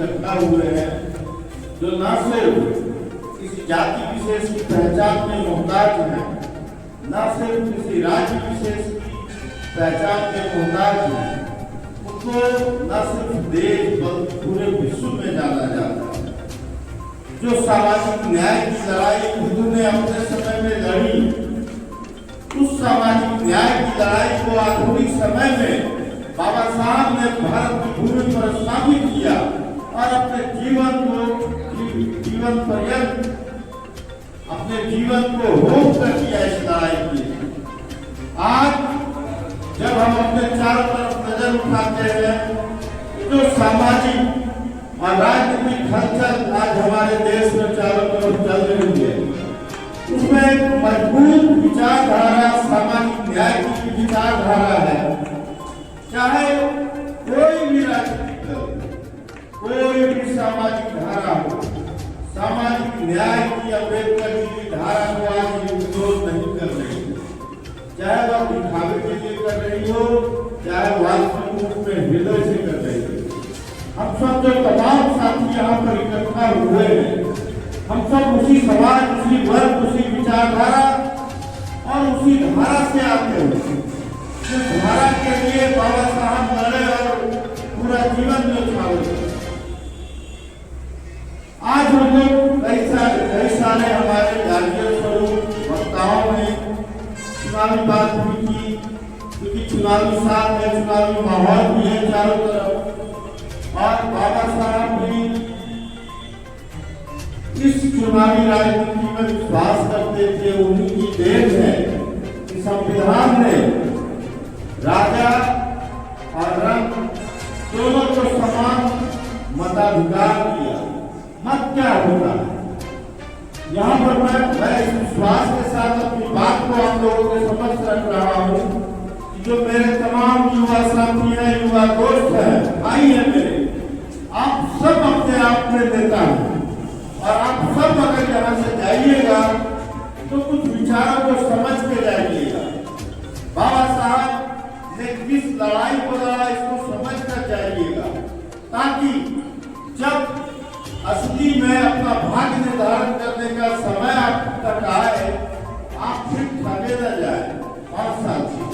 इकट्ठा हुए हैं जो न सिर्फ इस जाति विशेष की पहचान में मोहताज है, न सिर्फ किसी राज्य विशेष की पहचान में मोहताज है, उनको न सिर्फ देश बल्कि पूरे विश्व में जाना जाता है। जो सामाजिक न्याय की लड़ाई हिंदू ने अपने समय में लड़ी, उस सामाजिक न्याय की लड़ाई को आधुनिक समय में बाबा साहब ने भारत की भूमि पर स्थापित किया और अपने जीवन पर्यंत अपने जीवन को होम कर दिया इस लड़ाई की। आज जब हम अपने चारों तरफ नजर उठाते हैं, जो सामाजिक और राजनीतिक हलचल आज हमारे देश में चारों तरफ चल रही है, उसमें एक मजबूत विचारधारा सामाजिक न्याय की विचारधारा है। चाहे कोई भी राजनीतिक दल, कोई भी सामाजिक धारा हो, सामाजिक न्याय की अम्बेडकर की धारा को आज विरोध नहीं कर रही, चाहे वह दिखावे के लिए कर रही हो, चाहे वास्तविक रूप में हृदय से कर रही हो। हम सब जो तमाम साथी यहाँ पर इकट्ठा हुए हैं, हम सब उसी समाज, उसी वर्ग, उसी विचारधारा और उसी धारा से आते हैं। इस धारा के लिए बाबा साहब लड़े और पूरा जीवन न्यौछावर। आज हम लोग कई सारे हमारे जातीय स्वरूप वक्ताओं ने चुनावी बात भी की, क्योंकि चुनावी साल है, चुनावी माहौल भी है चारों तरफ, और बाबा साहब भी इस चुनावी राजनीति में विश्वास करते थे। उन्हीं की देन है कि संविधान ने राजा और रंग दोनों को समान मताधिकार दिया। मत क्या होता है, यहाँ पर मैं इस विश्वास के साथ अपनी बात को आप लोगों के समक्ष रख रहा हूँ कि जो मेरे तमाम युवा साथी हैं, युवा दोस्त हैं, भाई हैं मेरे, आप सब अपने आप में नेता हैं और आप सब अगर यहाँ से जाइएगा तो कुछ विचारों को समझ के जाइएगा। बाबा साहब ने किस लड़ाई को लड़ा, इसको समझ कर जाइएगा, ताकि जब असली में अपना भाग्य निर्धारण करने का समय आप तक आए, आप फिर ठगे न जाए। और साथी,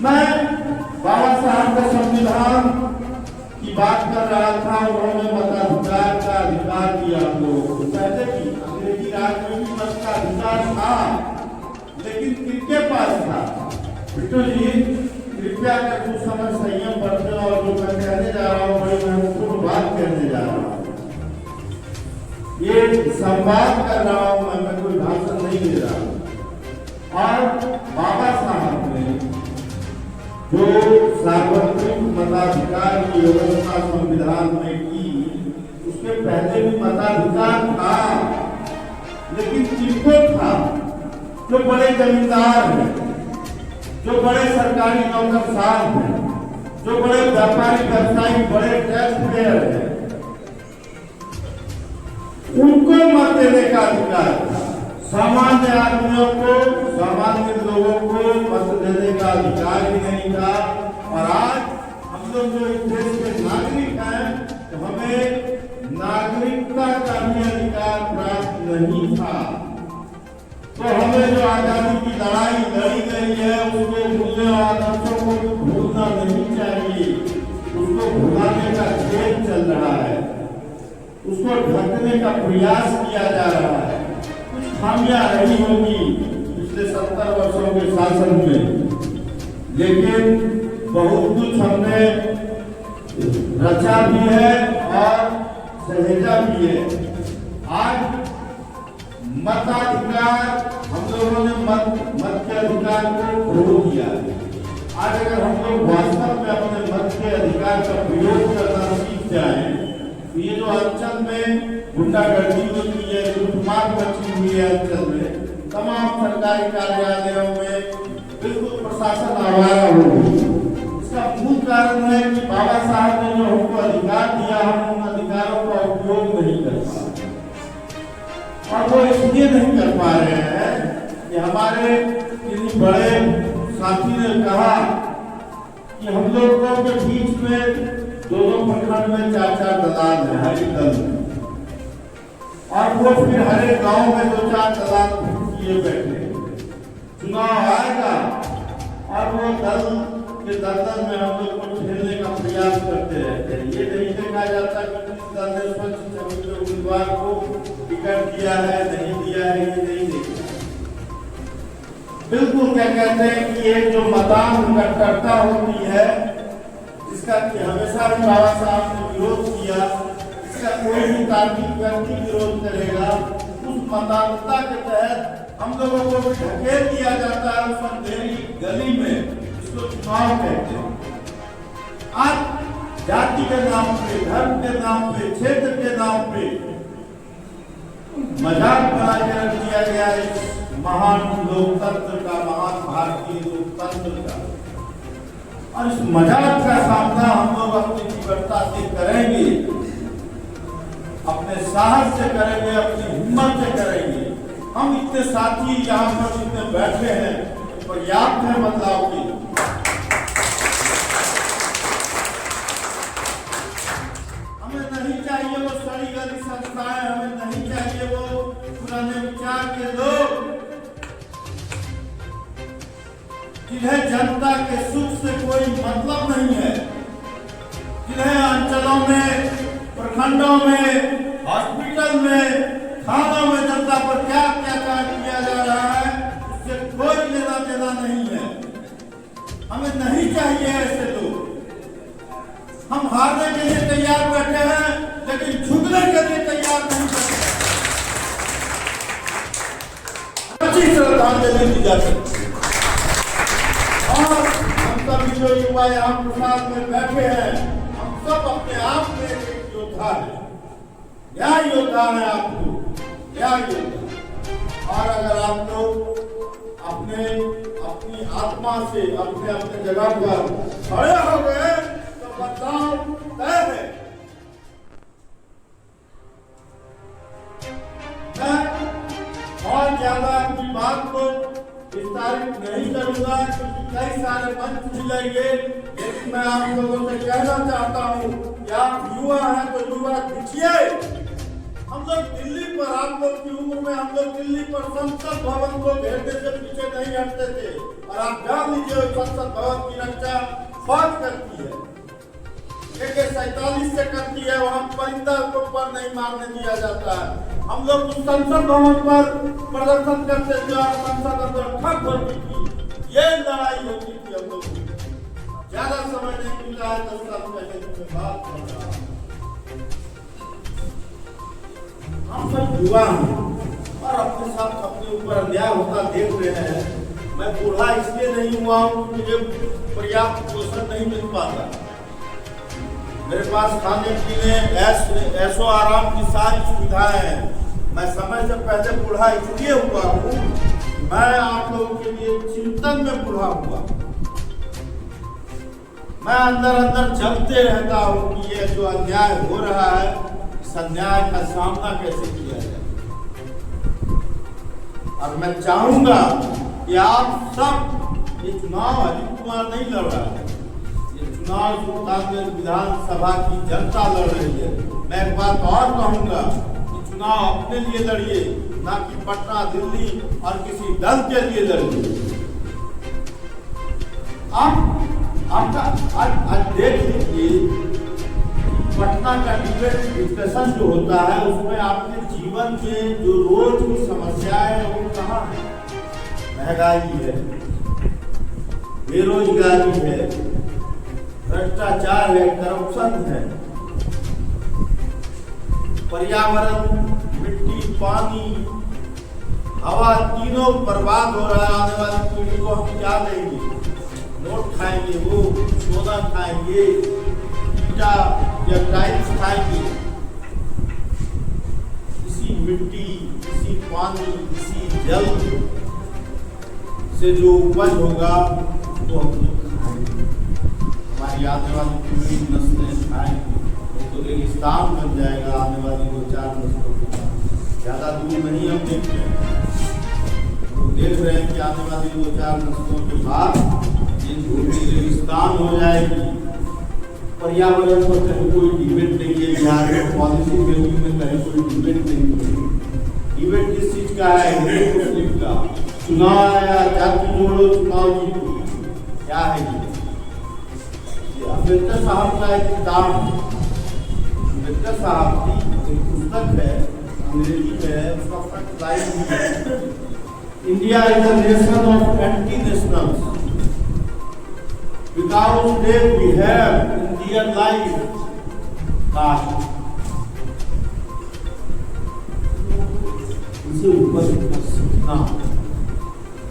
मैं बाबा साहब के संविधान की बात कर रहा था। उन्होंने मताधिकार का अधिकार दिया हम लोगों को। पहले भी अंग्रेजी राज में भी मत का अधिकार था, लेकिन किसके पास था? बिट्टू जी कृपया कर कुछ समय संयम बरतें, और जो मैं कहने जा रहा हूँ बड़ी महत्वपूर्ण बात कहने जा रहा हूँ। ये संवाद कर रहा हूँ मैं कोई भाषण नहीं दे रहा हूँ। और बाबा साहब ने जो सार्वत्रिक मताधिकार की व्यवस्था संविधान में की, उसके पहले भी मताधिकार था, लेकिन किसको था? जो बड़े जमींदार हैं, जो बड़े सरकारी नौकरशाह हैं, जो बड़े व्यापारी व्यवसायी, बड़े टैक्स पेयर हैं, उनको मत देने का अधिकार था। सामान्य आदमियों को, सामान्य लोगों को मत देने का अधिकार ही नहीं था। और आज हम लोग जो इस देश के नागरिक हैं, तो हमें नागरिकता का भी अधिकार प्राप्त नहीं था। तो हमें जो आजादी की लड़ाई लड़ी गई है, उसके मूल्यों और आदर्शों को भूलना नहीं चाहिए। उसको भुलाने का खेल चल रहा है, उसको ढकने का प्रयास किया जा रहा है। कुछ खामियां रही होगी पिछले 70 वर्षों के शासन में, लेकिन बहुत कुछ हमने रचा भी है और सहेजा भी है। आज मताधिकार, हम लोगों ने मत के अधिकार को खो दिया। आज अगर हम लोग वास्तव में अपने मत के अधिकार का प्रयोग करना सीख जाएं, तो ये जो अंचल में गुंडागर्दी होती है, लूटमार मची हुई है अंचल में, तमाम सरकारी कार्यालयों में बिल्कुल प्रशासन आवारा हो गई। इसका मूल कारण है कि बाबा साहब ने जो हमको अधिकार दिया, हम उन अधिकारों का उपयोग नहीं कर पा रहे। और वो इसलिए नहीं कर पा रहे हैं कि हमारे किसी बड़े साथी ने कहा कि हम लोगों के बीच में दोनों प्रखंड में 4-4 दलाल है हर एक दल में, और वो फिर हर एक गांव में 2-4 दलाल किए बैठे। चुनाव आएगा और वो दल के दल में हम लोग को खेलने का प्रयास करते रहते हैं। ये नहीं देखा जाता कि किस दल ने स्वच्छ उम्मीदवार को टिकट दिया है नहीं दिया है, ये नहीं देखा। बिल्कुल क्या कहते हैं कि एक जो मतदान कट्टरता होती है, जिसका कि हमेशा भी बाबा साहब ने विरोध किया, इसका कोई भी तार्किक व्यक्ति विरोध करेगा, उस मतदानता के तहत हम लोगों को ढकेल दिया जाता है उस अंधेरी गली में, जिसको चुनाव कहते हैं। आज जाति के नाम पे, धर्म के नाम पे, क्षेत्र के नाम पे मजाक बना के रख दिया गया है महान लोकतंत्र का, महान भारतीय लोकतंत्र का। और इस मजाक का सामना हम लोग अपनी तीव्रता से करेंगे, अपने साहस से करेंगे, अपनी हिम्मत से करेंगे। हम इतने साथी यहाँ पर जितने बैठे हैं पर्याप्त है बदलाव के। हमें नहीं चाहिए वो सड़ी गली संस्थाएं, हमें नहीं चाहिए वो पुराने विचार के लोग जिन्हें जनता के सुख से कोई मतलब नहीं है, जिन्हें अंचलों में, प्रखंडों में, हॉस्पिटल में, थानों में जनता पर क्या अत्याचार किया जा रहा है उससे कोई लेना देना नहीं है। हमें नहीं चाहिए ऐसे लोग। हम हारने के लिए तैयार बैठे हैं लेकिन झुकने के लिए तैयार नहीं बैठे। अच्छी श्रद्धांजलि दी जा सकती है। और हम सभी जो युवा यहाँ प्रसाद में बैठे हैं, हम सब अपने आप में एक योद्धा है, न्याय योद्धा है। आपको न्याय योद्धा। और अगर आप लोग अपनी आत्मा से अपने अपने जगह पर खड़े हो गए तो बदलाव तय है। मैं और ज्यादा अपनी बात को विस्तारित नहीं करूंगा क्योंकि कई सारे मंच मिलेंगे, लेकिन मैं आप लोगों से कहना चाहता हूँ कि आप युवा हैं तो युवा दिखिए। हम लोग दिल्ली पर, आप लोग की उम्र में हम लोग दिल्ली पर संसद भवन को घेरने से पीछे नहीं हटते थे। और आप जान लीजिए संसद भवन की रक्षा फौज करती है, AK-47 से करती है। वहाँ परिंदा को पर नहीं मारने दिया जाता है। हम लोग उस संसद भवन पर प्रदर्शन करते थे और संसद अंदर ठप होती थी। ये लड़ाई होती थी हम लोग। ज्यादा समय नहीं मिल रहा है, 10 साल पहले की बात कर रहा हूँ। हम सब युवा हैं और अपने साथ अपने ऊपर अन्याय होता देख रहे हैं। मैं बूढ़ा इसलिए नहीं हुआ हूँ कि मुझे पर्याप्त पोषण नहीं मिल पाता। मेरे पास खाने पीने, ऐशो आराम की सारी सुविधाएं हैं। मैं समय से पहले बूढ़ा इसलिए हुआ हूँ, मैं आप लोगों के लिए चिंतन में बूढ़ा हुआ। मैं अंदर अंदर जलते रहता हूँ कि ये जो अन्याय हो रहा है, इस अन्याय का सामना कैसे किया जाए। और मैं चाहूंगा कि आप सब, ये चुनाव अजीत कुमार नहीं लड़ रहा है, ये चुनाव सुल्तानगंज विधानसभा की जनता लड़ रही है। मैं एक बात और कहूंगा कि चुनाव अपने लिए लड़िए, ना कि पटना, दिल्ली और किसी दल के लिए लड़िए। आपका आज देख लीजिए पटना का डिबेट डिस्कशन जो होता है, उसमें आपके जीवन के जो रोज की समस्याएं हैं वो कहाँ है? महंगाई है, बेरोजगारी है, भ्रष्टाचार है, करप्शन है, पर्यावरण, मिट्टी, पानी, हवा तीनों बर्बाद हो रहा है। आने वाली पीढ़ी को हम क्या देंगे? नोट खाएंगे, वो सोना खाएंगे या टाइल्स खाएंगे। इसी मिट्टी, इसी पानी, इसी जल से जो उपज होगा वो हम लोग खाएंगे, हमारी आने वाली पीढ़ी नस्लें खाएंगे, तो रेगिस्तान बन जाएगा आने वाली 2-4 नस्लों के बाद। ज़्यादा दूर नहीं हम देखते हैं, तो देख रहे हैं कि आने वाली 2-4 नस्लों के बाद ये भूमि रेगिस्तान हो जाएगी। पर्यावरण पर कहीं कोई डिबेट नहीं है, बिहार में पॉलिसी मेकिंग में कहीं कोई डिबेट नहीं है। डिबेट किस चीज का है? हिंदू मुस्लिम का। चुनाव आया, जाति जोड़ो चुनाव जीतो, क्या है ये? अम्बेडकर साहब का एक किताब है, अम्बेडकर साहब की एक पुस्तक है, अंग्रेजी में है, उसका फर्स्ट लाइन है, India is a nation of anti nationals, without them we have Indian life caste। इसे ऊपर सीखना,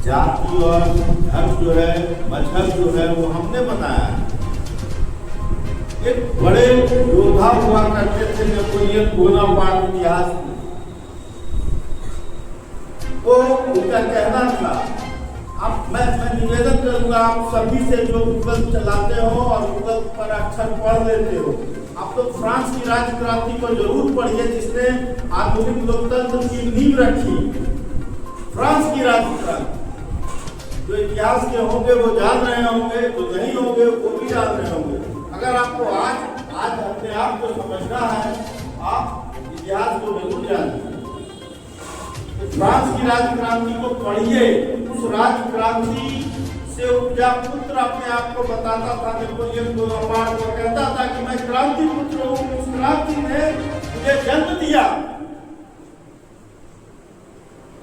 जाति और धर्म जो है, मजहब जो है, वो हमने बनाया है। एक बड़े योद्धा हुआ करते थे नेपोलियन बोनापार्ट इतिहास में, वो उनका कहना था, अब मैं निवेदन करूंगा आप सभी से जो गूगल चलाते हो और गूगल पर अक्षर पढ़ लेते हो, आप तो फ्रांस की राज्य क्रांति को जरूर पढ़िए, जिसने आधुनिक लोकतंत्र की नींव रखी। फ्रांस की राज्य क्रांति, जो इतिहास के होंगे वो जान रहे होंगे, जो नहीं होंगे वो भी जान रहे होंगे। अगर आपको आज अपने आप को समझना है, आप इतिहास को जरूर जानिए। फ्रांस की राज्य क्रांति को पढ़िए। उस राज्य क्रांति से उपजा पुत्र अपने आप को बताता था, नेपोलियन बोनापार्ट को कहता था कि मैं क्रांति पुत्र हूँ। उस क्रांति ने मुझे जन्म दिया।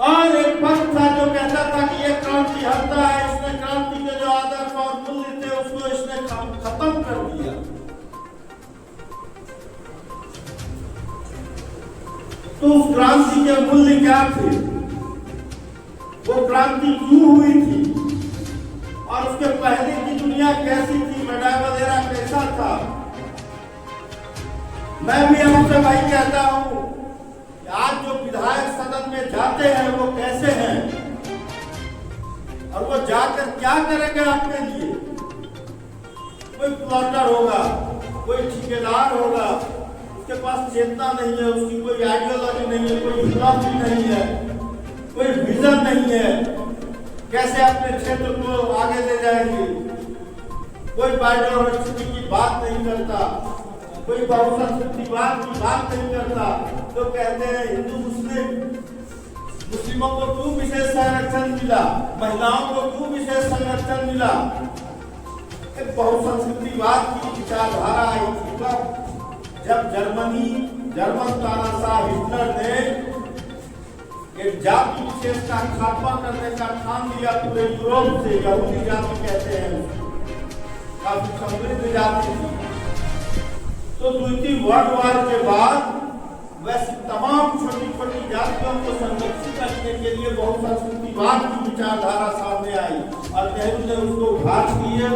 और एक पक्ष था जो कहता था कि ये क्रांति हत्या है, इसने क्रांति के जो आदर्श और मूल्य थे उसको इसने खत्म कर दिया। तो उस क्रांति के मूल्य क्या थे, वो क्रांति क्यों हुई थी, और उसके पहले की दुनिया कैसी थी, मेडावल एरा कैसा था। मैं भी आपसे भाई कहता हूं कि आज जो विधायक सदन में जाते हैं वो कैसे हैं, और वो जाकर क्या करेंगे आपके लिए। कोई प्लॉटर होगा, कोई ठेकेदार होगा, उसके पास चेतना नहीं है, उसकी कोई आइडियोलॉजी नहीं है, कोई फिलॉसफी नहीं है, कोई विजन नहीं है, कैसे अपने क्षेत्र को आगे ले जाएंगे। कोई बायोडाइवर्सिटी की बात नहीं करता, कोई बहुसंस्कृतिवाद की बात नहीं करता। तो कहते हैं हिंदू मुस्लिम, मुस्लिमों को क्यों विशेष संरक्षण मिला, महिलाओं को क्यों विशेष संरक्षण मिला। एक बहुसंस्कृतिवाद की विचारधारा आई थी जब जर्मन तानाशाह हिटलर ने एक जाति विशेष का खात्मा करने का ठान लिया पूरे यूरोप से। यहूदी जाति कहते हैं, काफी समृद्ध जाति थी। तो द्वितीय वर्ल्ड वार के बाद वैसे तमाम छोटी छोटी जातियों को संरक्षित करने के लिए बहुसंस्कृतिवाद की विचारधारा सामने आई, और नेहरू ने उसको उभार किए,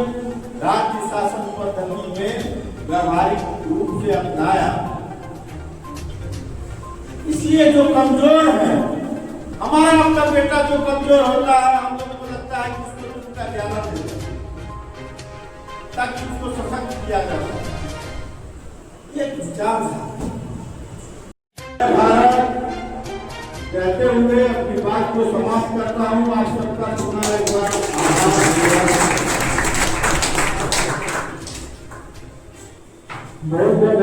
राज्य शासन पद्धति में व्यवहारिक रूप से अपनाया। इसलिए जो कमजोर है, हमारा अपना बेटा जो कमजोर होता है, हम लोगों को लगता है कि उसको उसका ज्यादा देता, ताकि उसको सशक्त किया जा सके। ये विचार है। भारत कहते हुए अपनी बात को समाप्त करता हूँ। आप सबका सुना एक बार बहुत बहुत